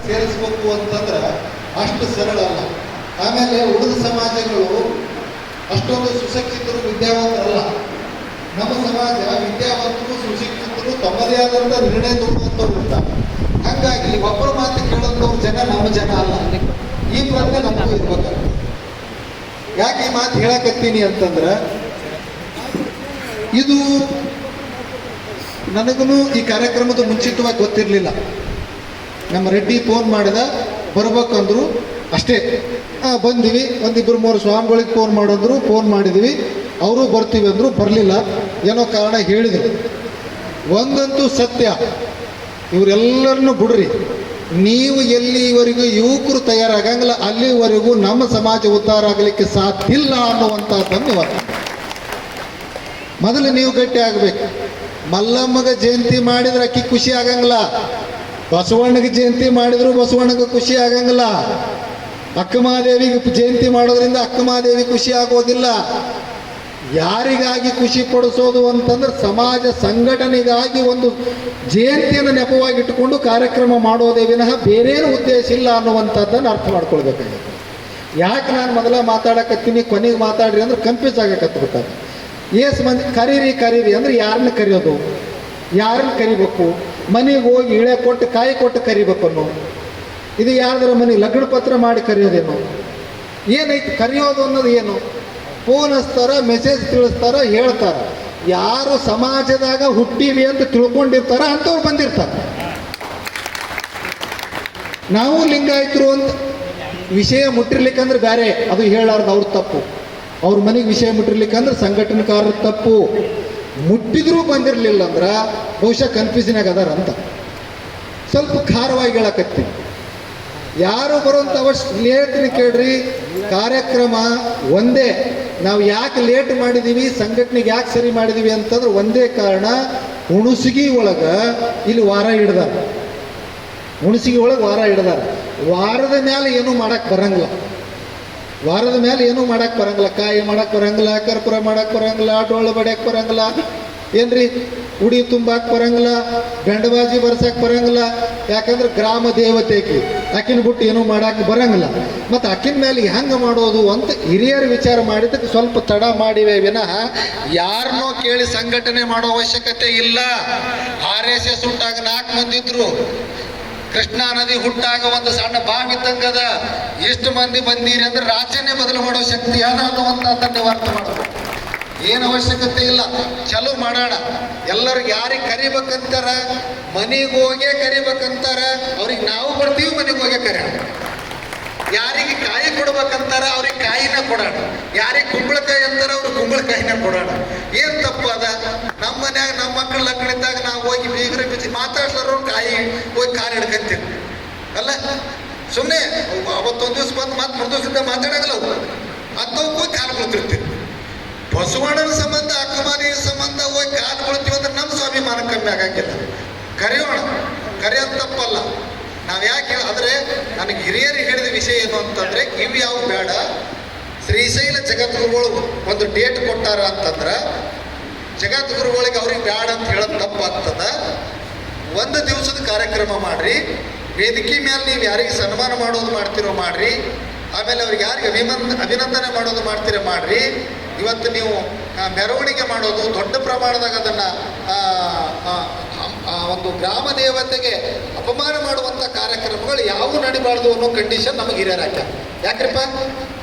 ಸೇರಿಸ್ಬೇಕು ಅಂತಂದ್ರೆ ಅಷ್ಟು ಸರಳ ಅಲ್ಲ. ಆಮೇಲೆ ಉಳಿದ ಸಮಾಜಗಳು ಅಷ್ಟೊಂದು ಸುಶಿಕ್ಷಿತರು ವಿದ್ಯಾವಂತರಲ್ಲ. ನಮ್ಮ ಸಮಾಜ ವಿದ್ಯಾವಂತರು ಸುಶಿಕ್ಷಿತರು ತಮ್ಮದೇ ಆದಂಥ ನಿರ್ಣಯ ತಗೊಳ್ಳುವಂಥವ್ರು ಇರ್ತಾರೆ. ಹಾಗಾಗಿ ಒಬ್ಬರ ಮಾತು ಕೇಳೋಂಥವ್ರು ಜನ ನಮ್ಮ ಜನ ಅಲ್ಲ. ಈ ಪ್ರಜ್ಞೆ ನಮಗೂ ಇರ್ಬೇಕಾಗ್ತದೆ. ಯಾಕೆ ಈ ಮಾತು ಹೇಳಕತ್ತೀನಿ ಅಂತಂದ್ರೆ, ಇದು ನನಗೂ ಈ ಕಾರ್ಯಕ್ರಮದ ಮುಂಚಿತವಾಗಿ ಗೊತ್ತಿರಲಿಲ್ಲ. ನಮ್ಮ ರೆಡ್ಡಿ ಫೋನ್ ಮಾಡಿದ ಬರ್ಬೇಕಂದ್ರು ಅಷ್ಟೇ. ಬಂದಿವಿ. ಒಂದಿಬ್ಬರು ಮೂರು ಸ್ವಾಮಿಗಳಿಗೆ ಫೋನ್ ಮಾಡಿದ್ರು, ಫೋನ್ ಮಾಡಿದ್ವಿ. ಅವರು ಬರ್ತೀವಿ ಅಂದರು, ಬರಲಿಲ್ಲ. ಏನೋ ಕಾರಣ ಹೇಳಿದರು. ಒಂದಂತೂ ಸತ್ಯ, ಇವರೆಲ್ಲರನ್ನು ಬಿಡ್ರಿ, ನೀವು ಎಲ್ಲಿವರೆಗೂ ಯುವಕರು ತಯಾರಾಗಂಗಿಲ್ಲ ಅಲ್ಲಿವರೆಗೂ ನಮ್ಮ ಸಮಾಜ ಉದ್ಧಾರ ಆಗಲಿಕ್ಕೆ ಸಾಧ್ಯ ಇಲ್ಲ ಅನ್ನುವಂಥದ್ದನ್ನು ಇವತ್ತು ಮೊದಲು ನೀವು ಗಟ್ಟಿ ಆಗಬೇಕು. ಮಲ್ಲಮ್ಮಗ ಜಯಂತಿ ಮಾಡಿದ್ರೆ ಅಕ್ಕಿ ಖುಷಿ ಆಗಂಗಿಲ್ಲ. ಬಸವಣ್ಣಗೆ ಜಯಂತಿ ಮಾಡಿದ್ರು ಬಸವಣ್ಣಗೆ ಖುಷಿ ಆಗಂಗಿಲ್ಲ. ಅಕ್ಕಮಹಾದೇವಿಗೆ ಜಯಂತಿ ಮಾಡೋದ್ರಿಂದ ಅಕ್ಕಮಹಾದೇವಿ ಖುಷಿ ಆಗೋದಿಲ್ಲ. ಯಾರಿಗಾಗಿ ಖುಷಿ ಪಡಿಸೋದು ಅಂತಂದ್ರೆ ಸಮಾಜ ಸಂಘಟನೆಗಾಗಿ ಒಂದು ಜಯಂತಿಯನ್ನು ನೆಪವಾಗಿಟ್ಟುಕೊಂಡು ಕಾರ್ಯಕ್ರಮ ಮಾಡೋದೇ ವಿನಃ ಬೇರೇನು ಉದ್ದೇಶ ಇಲ್ಲ ಅನ್ನುವಂಥದ್ದನ್ನು ಅರ್ಥ ಮಾಡ್ಕೊಳ್ಬೇಕಾಗಿದೆ. ಯಾಕೆ ನಾನು ಮೊದಲ ಮಾತಾಡಕತ್ತೀನಿ ಕೊನೆಗೆ ಮಾತಾಡ್ರಿ ಅಂದ್ರೆ ಕನ್ಫ್ಯೂಸ್ ಆಗಕತ್ಬಿಡ್ತಾರೆ. ಮಂದಿ ಕರೀರಿ ಅಂದ್ರೆ ಯಾರನ್ನ ಕರೆಯೋದು, ಯಾರನ್ನ ಕರಿಬೇಕು? ಮನೆಗೆ ಹೋಗಿ ಇಳೆ ಕೊಟ್ಟು ಕಾಯಿ ಕೊಟ್ಟು ಕರಿಬೇಕು ಅನ್ನೋ ಇದು ಯಾರ್ದಾರ ಮನೆ ಲಗ್ನ ಪತ್ರ ಮಾಡಿ ಕರೆಯೋದೇನು? ಏನೈತಿ ಕರೆಯೋದು ಅನ್ನೋದು ಏನು? ಫೋನ್ ಹಚ್ತಾರ, ಮೆಸೇಜ್ ತಿಳಿಸ್ತಾರ, ಹೇಳ್ತಾರ. ಯಾರು ಸಮಾಜದಾಗ ಹುಟ್ಟಿವಿ ಅಂತ ತಿಳ್ಕೊಂಡಿರ್ತಾರ ಅಂಥವ್ರು ಬಂದಿರ್ತಾರೆ. ನಾವು ಲಿಂಗಾಯತರು ಅಂತ ವಿಷಯ ಮುಟ್ಟಿರ್ಲಿಕ್ಕಂದ್ರೆ ಬೇರೆ, ಅದು ಹೇಳಾರ್ದು ಅವ್ರ ತಪ್ಪು. ಅವ್ರ ಮನೆಗೆ ವಿಷಯ ಮುಟ್ಟಿರ್ಲಿಕ್ಕಂದ್ರೆ ಸಂಘಟನೆಕಾರರ ತಪ್ಪು. ಮುಟ್ಟಿದ್ರೂ ಬಂದಿರಲಿಲ್ಲ ಅಂದ್ರೆ ಬಹುಶಃ ಕನ್ಫ್ಯೂಷನಾಗ ಅದಾರ ಅಂತ ಸ್ವಲ್ಪ ಖಾರವಾಗಿ ಹೇಳಕತ್ತೀವಿ. ಯಾರು ಬರುವಂಥ ಲೇಟ್ನ ಕೇಳ್ರಿ. ಕಾರ್ಯಕ್ರಮ ಒಂದೇ. ನಾವು ಯಾಕೆ ಲೇಟ್ ಮಾಡಿದ್ದೀವಿ, ಸಂಘಟನೆಗೆ ಯಾಕೆ ಸರಿ ಮಾಡಿದ್ದೀವಿ ಅಂತಂದ್ರೆ ಒಂದೇ ಕಾರಣ, ಹುಣಸಗಿ ಒಳಗೆ ಇಲ್ಲಿ ವಾರ ಹಿಡ್ದಾರ. ಹುಣಸಗಿ ಒಳಗೆ ವಾರ ಹಿಡ್ದಾರ. ವಾರದ ಮೇಲೆ ಏನೂ ಮಾಡಕ್ಕೆ ಬರಂಗಿಲ್ಲ. ವಾರದ ಮೇಲೆ ಏನೂ ಮಾಡಕ್ಕೆ ಬರಂಗಿಲ್ಲ. ಕಾಯಿ ಮಾಡಕ್ಕೆ ಬರಂಗಿಲ್ಲ, ಕರ್ಪೂರ ಮಾಡಕ್ಕೆ ಬರಂಗಿಲ್ಲ, ಡೊಳ್ಳು ಬಡಿಯಕ್ಕೆ ಬರಂಗಿಲ್ಲ, ಏನ್ರಿ ಉಡಿ ತುಂಬಕ್ಕೆ ಬರಂಗಿಲ್ಲ, ಗಂಡಬಾಜಿ ಬರ್ಸಕ್ಕೆ ಬರಂಗಿಲ್ಲ. ಯಾಕಂದ್ರೆ ಗ್ರಾಮ ದೇವತೆಗೆ ಅಕ್ಕಿನ ಬಿಟ್ಟು ಏನೂ ಮಾಡಕ್ಕೆ ಬರಂಗಿಲ್ಲ. ಮತ್ತು ಅಕ್ಕಿನ ಮೇಲೆ ಹೆಂಗೆ ಮಾಡೋದು ಅಂತ ಹಿರಿಯರು ವಿಚಾರ ಮಾಡಿದ್ದಕ್ಕೆ ಸ್ವಲ್ಪ ತಡ ಮಾಡಿವೆ ವಿನಃ ಯಾರನ್ನೋ ಕೇಳಿ ಸಂಘಟನೆ ಮಾಡೋ ಅವಶ್ಯಕತೆ ಇಲ್ಲ. RSS ಹುಟ್ಟಾಗ 4 ಮಂದಿ ಇದ್ರು. ಕೃಷ್ಣಾ ನದಿ ಹುಟ್ಟಾಗ ಒಂದು ಸಣ್ಣ ಬಾವಿ ಇದ್ದಂಗದ. ಎಷ್ಟು ಮಂದಿ ಬಂದೀರಿ ಅಂದ್ರೆ ರಾಜ್ಯನೇ ಬದಲು ಮಾಡೋ ಶಕ್ತಿ ಅದ ಅನ್ನುವಂಥದ್ದನ್ನು ನೀವು ಅರ್ಥ ಮಾಡಬೇಕು. ಏನು ಅವಶ್ಯಕತೆ ಇಲ್ಲ, ಚಲೋ ಮಾಡೋಣ. ಎಲ್ಲರಿಗೆ ಯಾರಿಗೆ ಕರಿಬೇಕಂತಾರ ಮನೆಗೆ ಹೋಗೇ ಕರಿಬೇಕಂತಾರ, ಅವ್ರಿಗೆ ನಾವು ಬರ್ತೀವಿ ಮನೆಗೆ ಹೋಗೇ ಕರೆಯೋಣ. ಯಾರಿಗೆ ಕಾಯಿ ಕೊಡ್ಬೇಕಂತಾರ ಅವ್ರಿಗೆ ಕಾಯಿನ ಕೊಡೋಣ. ಯಾರಿಗೆ ಕುಂಬಳಕಾಯಿ ಅಂತಾರ ಅವ್ರಿಗೆ ಕುಂಬಳಕಾಯಿನ ಕೊಡೋಣ. ಏನು ತಪ್ಪು ಅದ? ನಮ್ಮ ಮನ್ಯಾಗ ನಮ್ಮ ಮಕ್ಕಳ ಲಗ್ನದಾಗ ನಾವು ಹೋಗಿ ಬೀಗ್ರ ಬಿಚ್ಚಿ ಮಾತಾಡ್ಸಾರ ಕಾಯಿ ಹೋಗಿ ಕಾಲು ಹಿಡ್ಕಂತೀವಿ ಅಲ್ಲ. ಸುಮ್ಮನೆ ಅವತ್ತೊಂದು ದಿವ್ಸ ಬಂದು ಮತ್ತೆ ಮರುದಿವ್ಸದಿಂದ ಮಾತಾಡೋಂಗಿಲ್ಲ. ಅವು ಅಂಥವು ಹೋಗಿ ಕಾಲು ಬೀಳ್ತಿರ್ತೀವಿ. ಬಸವಣ್ಣನ ಸಂಬಂಧ ಅಕ್ಕಮಾದೇವಿ ಸಂಬಂಧ ಹೋಗಿ ಕಾಲು ಬೀಳ್ತೀವಿ ಅಂದ್ರೆ ನಮ್ಮ ಸ್ವಾಭಿಮಾನ ಕಮ್ಮಿ ಆಗಂಗಿಲ್ಲ. ಕರೆಯೋಣ, ಕರೆಯೋದು ತಪ್ಪಲ್ಲ. ನಾವು ಯಾಕೆ ಆದರೆ ನನಗೆ ಹಿರಿಯರಿಗೆ ಹೇಳಿದ ವಿಷಯ ಏನು ಅಂತಂದರೆ, ಇವು ಯಾವ ಬೇಡ, ಶ್ರೀಶೈಲ ಜಗದ್ಗುರುಗಳು ಒಂದು ಡೇಟ್ ಕೊಟ್ಟಾರ ಅಂತಂದ್ರೆ ಜಗದ್ಗುರುಗಳಿಗೆ ಅವ್ರಿಗೆ ಬೇಡ ಅಂತ ಹೇಳೋದು ತಪ್ಪಾಗ್ತದ. ಒಂದು ದಿವಸದ ಕಾರ್ಯಕ್ರಮ ಮಾಡಿರಿ. ವೇದಿಕೆ ಮೇಲೆ ನೀವು ಯಾರಿಗೆ ಸನ್ಮಾನ ಮಾಡೋದು ಮಾಡ್ತಿರೋ ಮಾಡಿರಿ. ಆಮೇಲೆ ಅವ್ರಿಗೆ ಯಾರಿಗೆ ಅಭಿನಂದನೆ ಮಾಡೋದು ಮಾಡ್ತೀರೋ ಮಾಡಿರಿ. ಇವತ್ತು ನೀವು ಮೆರವಣಿಗೆ ಮಾಡೋದು ದೊಡ್ಡ ಪ್ರಮಾಣದಾಗ ಅದನ್ನು ಒಂದು ಗ್ರಾಮ ದೇವತೆಗೆ ಅಪಮಾನ ಮಾಡುವಂಥ ಕಾರ್ಯಕ್ರಮಗಳು ಯಾವ ನಡಿಬಾರ್ದು ಅನ್ನೋ ಕಂಡೀಷನ್ ನಮಗೆ ಹಿರಿಯರು ಹಾಕ್ಯಾರ. ಯಾಕ್ರಿಪ್ಪ?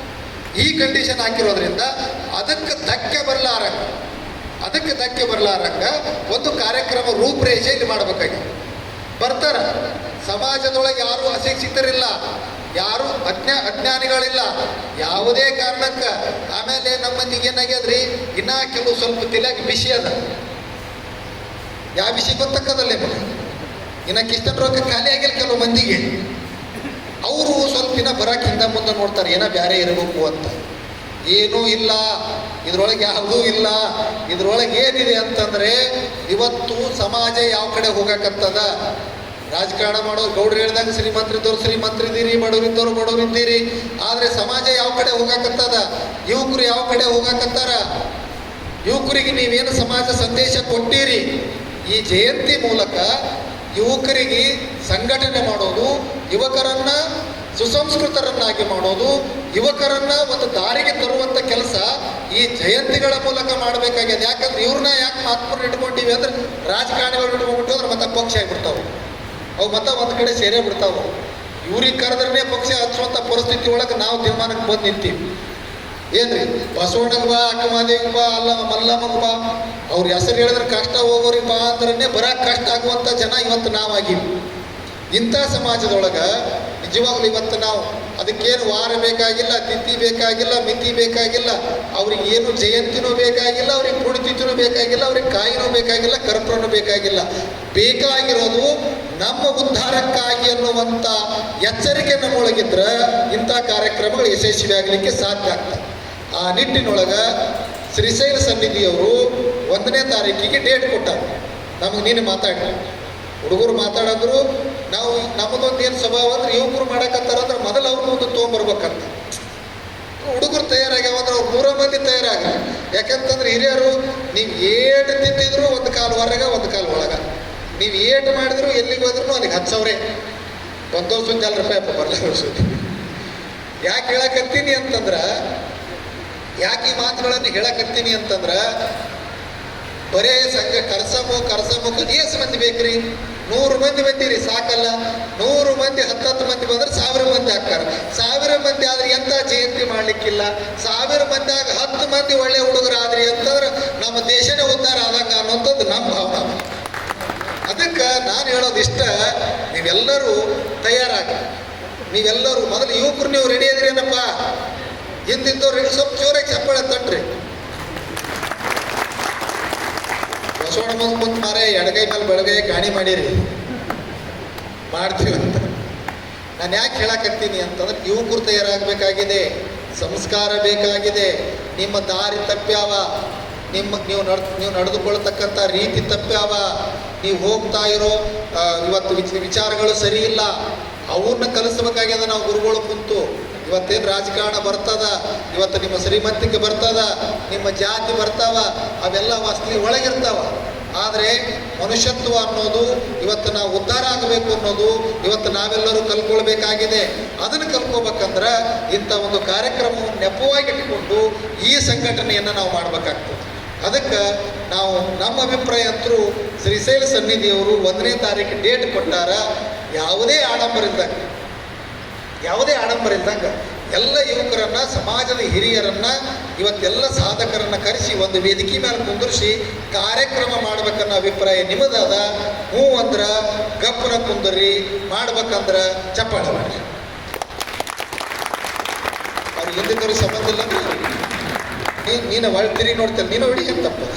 ಈ ಕಂಡೀಷನ್ ಹಾಕಿರೋದ್ರಿಂದ ಅದಕ್ಕೆ ಧಕ್ಕೆ ಬರಲಾರಂಗ ಒಂದು ಕಾರ್ಯಕ್ರಮ ರೂಪರೇಷೆಯಲ್ಲಿ ಮಾಡಬೇಕಾಗಿ ಬರ್ತಾರ. ಸಮಾಜದೊಳಗೆ ಯಾರು ಅಶಿಕ್ಷಿತರಿಲ್ಲ, ಯಾರು ಅಜ್ಞಾನಿಗಳಿಲ್ಲ, ಯಾವುದೇ ಕಾರಣಕ್ಕೆ. ಆಮೇಲೆ ನಮ್ಮ ಮಂದಿಗೆ ಏನಾಗ್ಯದ್ರಿ, ಇನ್ನೂ ಕೆಲವು ಸ್ವಲ್ಪ ತಿಲಾಗಿ ಬಿಸಿ ಅದ. ಯಾವ ವಿಷಯ ಗೊತ್ತಕ್ಕದಲ್ಲೇ ಮಗ, ಇನ್ನು ಕಿಷ್ಟನ್ ರೊಕ್ಕ ಖಾಲಿ ಆಗಿಲ್ಲ ಕೆಲವು ಮಂದಿಗೆ. ಅವರು ಸ್ವಲ್ಪ ಇನ್ನ ಬರಕ್ಕೆ ಹಿಂದೆ ಮುಂದೆ ನೋಡ್ತಾರೆ, ಏನೋ ಬೇರೆ ಇರಬೇಕು ಅಂತ. ಏನೂ ಇಲ್ಲ ಇದ್ರೊಳಗೆ, ಯಾವುದೂ ಇಲ್ಲ. ಇದ್ರೊಳಗೆ ಏನಿದೆ ಅಂತಂದರೆ, ಇವತ್ತು ಸಮಾಜ ಯಾವ ಕಡೆ ಹೋಗಕತ್ತದ. ರಾಜಕಾರಣ ಮಾಡೋರು ಗೌಡ್ರು ಹೇಳ್ದಂಗೆ ಶ್ರೀಮಂತರಿದ್ದವ್ರು ಶ್ರೀಮಂತರಿದ್ದೀರಿ, ಬಡವರಿದ್ದವ್ರು ಬಡವರಿದ್ದೀರಿ. ಆದರೆ ಸಮಾಜ ಯಾವ ಕಡೆ ಹೋಗಕತ್ತದ, ಯುವಕರು ಯಾವ ಕಡೆ ಹೋಗಕತ್ತಾರ. ಯುವಕರಿಗೆ ನೀವೇನು ಸಮಾಜ ಸಂದೇಶ ಕೊಟ್ಟಿರಿ, ಈ ಜಯಂತಿ ಮೂಲಕ ಯುವಕರಿಗೆ ಸಂಘಟನೆ ಮಾಡೋದು, ಯುವಕರನ್ನ ಸುಸಂಸ್ಕೃತರನ್ನಾಗಿ ಮಾಡೋದು, ಯುವಕರನ್ನ ಒಂದು ದಾರಿಗೆ ತರುವಂತ ಕೆಲಸ ಈ ಜಯಂತಿಗಳ ಮೂಲಕ ಮಾಡಬೇಕಾಗಿದೆ. ಯಾಕಂದ್ರೆ ಇವ್ರನ್ನ ಯಾಕೆ ಮಹಾತ್ಮರು ಇಟ್ಕೊಂಡಿವಿ ಅಂದ್ರೆ ರಾಜಕಾರಣಿಗಳು ಇಟ್ಕೊಂಡ್ಬಿಟ್ಟು ಅಂದ್ರೆ ಮತ್ತೆ ಪಕ್ಷ ಆಗಿಬಿಡ್ತಾವೆ. ಅವು ಮತ್ತೆ ಒಂದ್ ಕಡೆ ಸೇರೇ ಬಿಡ್ತಾವೆ. ಇವ್ರಿಗೆ ಕರೆದ್ರೆ ಪಕ್ಷ ಹಚ್ಚುವಂತ ಪರಿಸ್ಥಿತಿ ಒಳಗೆ ನಾವು ತೀರ್ಮಾನಕ್ಕೆ ಬಂದು ನಿಂತೀವಿ. ಏನ್ರಿ ಬಸವಣ್ಣಗೆ ಬಾ, ಅಕ್ಕಮಾದೇವಿಗೆ ಬಾ, ಅಲ್ಲ ಮಲ್ಲಮ್ಮಗೆ ಬಾ, ಅವ್ರ ಹೆಸರು ಹೇಳಿದ್ರೆ ಕಷ್ಟ ಹೋಗೋರಿಗೆ ಬಾ ಅಂದ್ರೆ ಬರಾಕ್ ಕಷ್ಟ ಆಗುವಂತ ಜನ ಇವತ್ತು ನಾವಾಗಿವಿ. ಇಂಥ ಸಮಾಜದೊಳಗ ನಿಜವಾಗ್ಲೂ ಇವತ್ತು ನಾವು ಅದಕ್ಕೇನು ವಾರ ಬೇಕಾಗಿಲ್ಲ, ತಿಥಿ ಬೇಕಾಗಿಲ್ಲ, ಮಿತಿ ಬೇಕಾಗಿಲ್ಲ, ಅವ್ರಿಗೆ ಏನು ಜಯಂತಿನೂ ಬೇಕಾಗಿಲ್ಲ, ಅವ್ರಿಗೆ ಪುಣ್ಯತಿಥಿನೂ ಬೇಕಾಗಿಲ್ಲ, ಅವ್ರಿಗೆ ಕಾಯಿನೂ ಬೇಕಾಗಿಲ್ಲ, ಕರ್ಪೂರನೂ ಬೇಕಾಗಿಲ್ಲ. ಬೇಕಾಗಿರೋದು ನಮ್ಮ ಉದ್ಧಾರಕ್ಕಾಗಿ ಅನ್ನುವಂಥ ಎಚ್ಚರಿಕೆ ನಮ್ಮೊಳಗಿದ್ರ ಇಂಥ ಕಾರ್ಯಕ್ರಮಗಳು ಯಶಸ್ವಿ ಆಗಲಿಕ್ಕೆ ಸಾಧ್ಯ ಆಗ್ತದೆ. ಆ ನಿಟ್ಟಿನೊಳಗ ಶ್ರೀಶೈಲ ಸನ್ನಿಧಿಯವರು 1ನೇ ತಾರೀಕಿಗೆ ಡೇಟ್ ಕೊಟ್ಟಾರ. ನಮಗೆ ನೀನು ಮಾತಾಡಿ ಹುಡುಗರು ಮಾತಾಡಿದ್ರು ನಾವು ನಮ್ಮದೊಂದು ಏನು ಸ್ವಭಾವ ಅಂದ್ರೆ ಯುವಕರು ಮಾಡಕತ್ತಾರ ಅಂದ್ರೆ ಮೊದಲು ಅವ್ರನ್ನ ಒಂದು ತೊಗೊಂಬರ್ಬೇಕಂತ. ಹುಡುಗರು ತಯಾರಾಗ್ಯಾವ ಅಂದ್ರೆ ಅವ್ರು 3 ಮಂದಿ ತಯಾರಾಗ. ಯಾಕಂತಂದ್ರೆ ಹಿರಿಯರು ನೀವು ಏಟು ತಿಂದಿದ್ರು ಒಂದು ಕಾಲು ಹೊರಗ ಒಂದು ಕಾಲು ಒಳಗ, ನೀವು ಏಟು ಮಾಡಿದ್ರು ಎಲ್ಲಿಗೆ ಹೋದ್ರು ಅಲ್ಲಿಗೆ 10,000 1 ವರ್ಷ ₹1 ಬರಲ್ಲ ವರ್ಷ. ಯಾಕೆ ಹೇಳಕತ್ತೀನಿ ಅಂತಂದ್ರ, ಯಾಕೆ ಈ ಮಾತುಗಳನ್ನು ಹೇಳಕತ್ತೀನಿ ಅಂತಂದ್ರ ಬರೇ ಸಂಘ ಕರ್ಸಮು ಎಷ್ಟು ಮಂದಿ ಬೇಕ್ರಿ? 100 ಮಂದಿ ಬಂದಿರಿ ಸಾಕಲ್ಲ. 100 ಮಂದಿ 10 ಮಂದಿ ಬಂದ್ರೆ 1000 ಮಂದಿ ಆಗ್ತಾರೆ. 1000 ಮಂದಿ ಆದ್ರೆ ಎಂತ ಜಯಂತಿ ಮಾಡ್ಲಿಕ್ಕಿಲ್ಲ. 1000 ಮಂದಿಯಾಗ 10 ಮಂದಿ ಒಳ್ಳೆ ಹುಡುಗರಾದ್ರಿ ಅಂತಂದ್ರೆ ನಮ್ಮ ದೇಶನೇ ಉದ್ಧಾರ ಆದಂಗ ಅನ್ನೋಂಥದ್ದು ನಮ್ಮ ಭಾವನೆ. ಅದಕ್ಕೆ ನಾನು ಹೇಳೋದು ಇಷ್ಟ, ನೀವೆಲ್ಲರೂ ತಯಾರಾಗಿ, ನೀವೆಲ್ಲರೂ ಮೊದಲು ಯುವಕರು ನೀವು ರೆಡಿ ಇದ್ರಿ ಏನಪ್ಪ, ಹಿಂದಿದ್ದವ್ರು ಸ್ವಲ್ಪ ಜೋರಾಗಿ ಚಪ್ಪಾಳೆ ತಟ್ರಿ. ಬಸವಣ್ಣ ಬಂದು ಕುಂತ ಮಾರೆ ಎಡಗೈ ಮೇಲೆ ಬೆಳಗೈ ಗಾಣಿ ಮಾಡಿರಿ ಮಾಡ್ತೀವಂತ. ನಾನು ಯಾಕೆ ಹೇಳಕತ್ತೀನಿ ಅಂತಂದ್ರೆ ಯುವಕರು ತಯಾರಾಗಬೇಕಾಗಿದೆ, ಸಂಸ್ಕಾರ ಬೇಕಾಗಿದೆ. ನಿಮ್ಮ ದಾರಿ ತಪ್ಪ್ಯಾವ, ನೀವು ನಡೆದುಕೊಳ್ತಕ್ಕಂಥ ರೀತಿ ತಪ್ಪ್ಯಾವ, ನೀವು ಹೋಗ್ತಾ ಇರೋ ಇವತ್ತು ವಿಚಾರಗಳು ಸರಿ ಇಲ್ಲ. ಅವನ್ನ ಕಲಿಸ್ಬೇಕಾಗ್ಯದ ನಾವು ಗುರುಗಳು ಕುಂತು. ಇವತ್ತೇನು ರಾಜಕಾರಣ ಬರ್ತದ, ಇವತ್ತು ನಿಮ್ಮ ಶ್ರೀಮಂತಿಕೆ ಬರ್ತದ, ನಿಮ್ಮ ಜಾತಿ ಬರ್ತಾವ, ಅವೆಲ್ಲ ವಸ್ತಿ ಒಳಗಿರ್ತಾವ. ಆದರೆ ಮನುಷ್ಯತ್ವ ಅನ್ನೋದು, ಇವತ್ತು ನಾವು ಉದ್ಧಾರ ಆಗಬೇಕು ಅನ್ನೋದು ಇವತ್ತು ನಾವೆಲ್ಲರೂ ಕಲ್ಕೊಳ್ಬೇಕಾಗಿದೆ. ಅದನ್ನು ಕಲ್ಕೋಬೇಕಂದ್ರೆ ಇಂಥ ಒಂದು ಕಾರ್ಯಕ್ರಮವನ್ನು ನೆಪವಾಗಿಟ್ಟುಕೊಂಡು ಈ ಸಂಘಟನೆಯನ್ನು ನಾವು ಮಾಡಬೇಕಾಗ್ತದೆ. ಅದಕ್ಕೆ ನಾವು ನಮ್ಮ ಅಭಿಪ್ರಾಯ ಅಂತರೂ ಶ್ರೀಶೈಲ ಸನ್ನಿಧಿಯವರು 1ನೇ ತಾರೀಕು ಡೇಟ್ ಕೊಟ್ಟಾರ. ಯಾವುದೇ ಆಡಂಬರ ಇಲ್ದಂಗ ಎಲ್ಲ ಯುವಕರನ್ನ, ಸಮಾಜದ ಹಿರಿಯರನ್ನ, ಇವತ್ತೆಲ್ಲ ಸಾಧಕರನ್ನ ಕರೆಸಿ ಒಂದು ವೇದಿಕೆ ಮೇಲೆ ಕುಂದಿರಿಸಿ ಕಾರ್ಯಕ್ರಮ ಮಾಡ್ಬೇಕನ್ನೋ ಅಭಿಪ್ರಾಯ ನಿಮ್ಮದಾದ. ಹ್ಞೂ ಅಂದ್ರ ಗಪ್ಪನ ಕುಂದರ್ರಿ, ಮಾಡ್ಬೇಕಂದ್ರ ಚಪ್ಪಾಳೆ ಮಾಡ್ರಿ. ಅವ್ರಿಗೆ ಹಿಂದಿದ್ದವ್ರಿಗೆ ಸಂಬಂಧ ಇಲ್ಲ. ನೀನು ಒಳಗೆ ತಿರುಗಿ ನೋಡ್ತೇನೆ, ನೀನು ಹೊಡಿ ಅಂತ ತಪ್ಪದ.